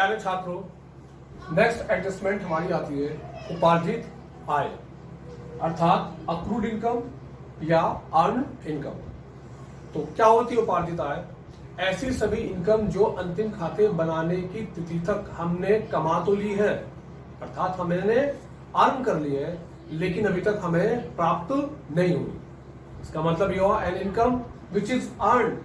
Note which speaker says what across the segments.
Speaker 1: प्यारे छात्रों, next adjustment हमारी आती है उपार्जित आय, अर्थात अक्रूड इनकम या अर्न इनकम। तो क्या होती है उपार्जित आय? ऐसी सभी इनकम जो अंतिम खाते बनाने की तिथि तक हमने कमा तो ली है, अर्थात हमने अर्न कर ली है, लेकिन अभी तक हमें प्राप्त नहीं हुई। इसका मतलब ये हुआ an income which is earn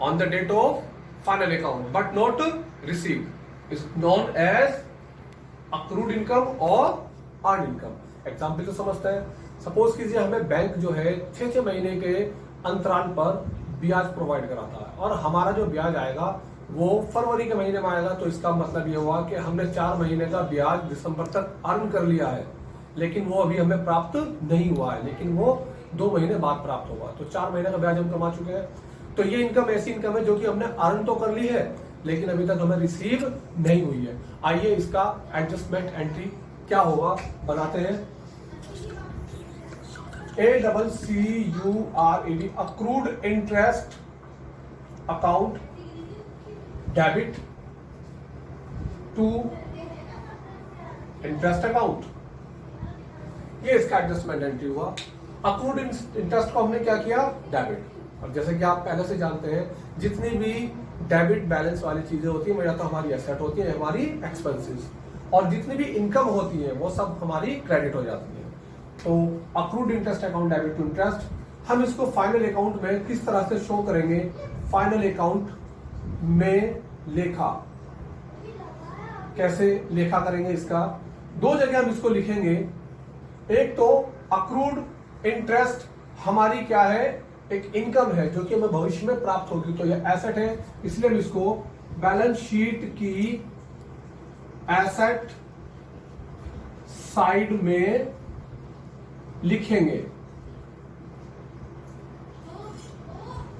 Speaker 1: on the date of final account but not receive is known as accrued income और अर्न इनकम। एग्जाम्पल तो समझते हैं। सपोज कीजिए हमें बैंक जो है 6 महीने के अंतराल पर ब्याज प्रोवाइड कराता है और हमारा जो ब्याज आएगा वो फरवरी के महीने में आएगा। तो इसका मतलब ये हुआ कि हमने 4 महीने का ब्याज दिसंबर तक अर्न कर लिया है, लेकिन वो अभी हमें प्राप्त नहीं हुआ है, लेकिन वो 2 महीने बाद प्राप्त होगा। तो 4 महीने का ब्याज हम कमा चुके हैं। तो ये इनकम ऐसी इनकम है जो कि हमने अर्न तो कर ली है, लेकिन अभी तक हमें रिसीव नहीं हुई है। आइए इसका एडजस्टमेंट एंट्री क्या होगा बनाते हैं। ACCURED accrued interest account debit to interest account, ये इसका एडजस्टमेंट एंट्री हुआ। अक्रूड इंटरेस्ट को हमने क्या किया? डेबिट। और जैसे कि आप पहले से जानते हैं, जितनी भी डेबिट बैलेंस वाली चीजें होती है, या तो हमारी एसेट होती है, हमारी एक्सपेंसेस, और जितनी भी इनकम होती है वो सब हमारी क्रेडिट हो जाती है। तो accrued interest account debit to interest, हम इसको फाइनल अकाउंट में किस तरह से शो करेंगे? फाइनल अकाउंट में लेखा, कैसे लेखा करेंगे इसका? 2 जगह हम इसको लिखेंगे। एक तो अक्रूड इंटरेस्ट हमारी क्या है? एक इनकम है जो कि हमें भविष्य में प्राप्त होगी, तो यह एसेट है, इसलिए हम इसको बैलेंस शीट की एसेट साइड में लिखेंगे।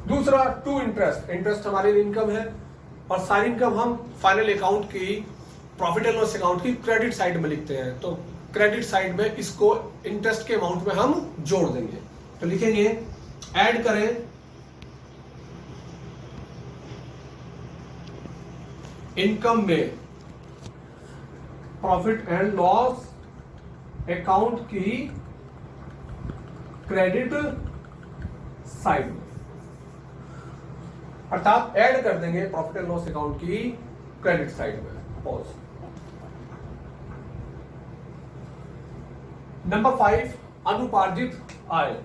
Speaker 1: दूसरा टू इंटरेस्ट, इंटरेस्ट हमारी इनकम है और सारी इनकम हम फाइनल अकाउंट की प्रॉफिट एंड लॉस अकाउंट की क्रेडिट साइड में लिखते हैं। तो क्रेडिट साइड में इसको इंटरेस्ट के अमाउंट में हम जोड़ देंगे। तो लिखेंगे, ऐड करें इनकम में प्रॉफिट एंड लॉस अकाउंट की क्रेडिट साइड में, अर्थात ऐड कर देंगे प्रॉफिट एंड लॉस अकाउंट की क्रेडिट साइड में। पॉज। नंबर 5, अनुपार्जित आय,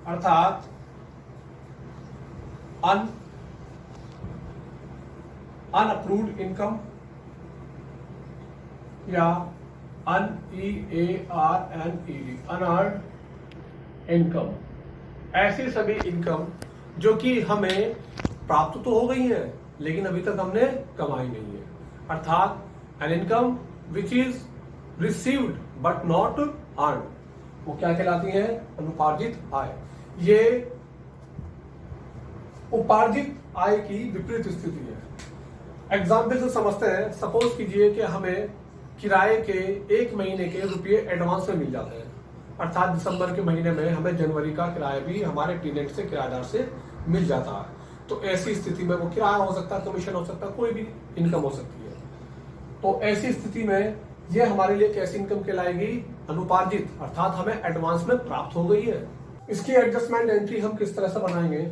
Speaker 1: अर्थात अनअप्रूव्ड इनकम या अनअर्न्ड इनकम। ऐसी सभी इनकम जो कि हमें प्राप्त तो हो गई है, लेकिन अभी तक हमने कमाई नहीं है, अर्थात N income which is received but not earn, वो क्या कहलाती है? अनुपार्जित आय। ये उपार्जित आय की विपरीत स्थिति है। एग्जाम्पल से समझते हैं। सपोज कीजिए कि हमें किराए के 1 महीने के रुपये एडवांस में मिल जाते हैं, अर्थात दिसंबर के महीने में हमें जनवरी का किराया भी हमारे टेनेंट से, किराएदार से मिल जाता है। तो ऐसी स्थिति में वो किराया हो सकता है, कमीशन हो सकता है, कोई भी इनकम हो सकती है। तो ऐसी स्थिति में ये हमारे लिए कैसी इनकम कहलाएगी? अनुपार्जित, अर्थात हमें एडवांस में प्राप्त हो गई है। इसकी एडजस्टमेंट एंट्री हम किस तरह से बनाएंगे?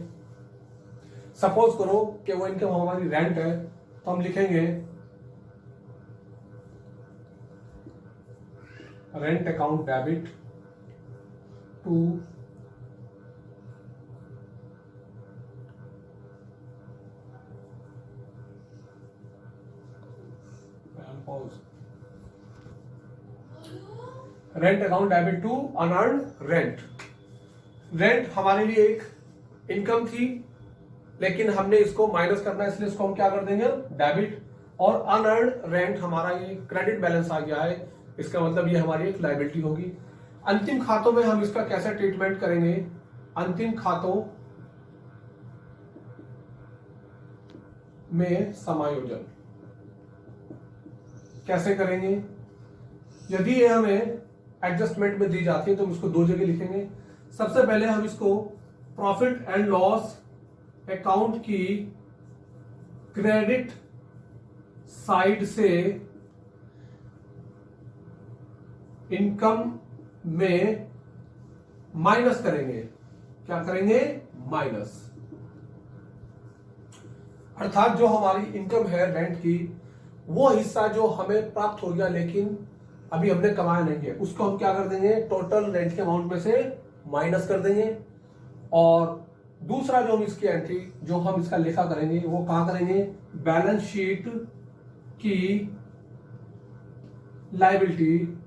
Speaker 1: सपोज करो कि वो इनकम हमारी रेंट है, तो हम लिखेंगे rent account debit to rent account debit to unearned rent. Rent हमारे लिए एक इनकम थी, लेकिन हमने इसको माइनस करना है, इसलिए इसको हम क्या कर देंगे? डेबिट। और अनअर्न्ड रेंट हमारा ये क्रेडिट बैलेंस आ गया है, इसका मतलब ये हमारी एक लायबिलिटी होगी। अंतिम खातों में हम इसका कैसे ट्रीटमेंट करेंगे? अंतिम खातों में समायोजन कैसे करेंगे? यदि ये हमें एडजस्टमेंट में दी जाती है तो हम इसको 2 जगह लिखेंगे। सबसे पहले हम इसको प्रॉफिट एंड लॉस अकाउंट की क्रेडिट साइड से इनकम में माइनस करेंगे। क्या करेंगे? माइनस। अर्थात जो हमारी इनकम है रेंट की, वो हिस्सा जो हमें प्राप्त हो गया लेकिन अभी हमने कमाया नहीं है, उसको हम क्या कर देंगे? टोटल रेंट के अमाउंट में से माइनस कर देंगे। और दूसरा जो हम इसकी एंट्री, जो हम इसका लेखा करेंगे, वो कहां करेंगे? बैलेंस शीट की लायबिलिटी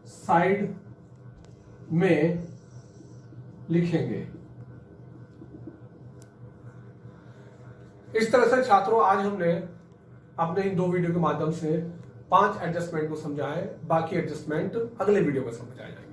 Speaker 1: साइड में लिखेंगे। इस तरह से छात्रों, आज हमने अपने इन 2 वीडियो के माध्यम से 5 एडजस्टमेंट को समझाए। बाकी एडजस्टमेंट अगले वीडियो में समझाए जाएंगे।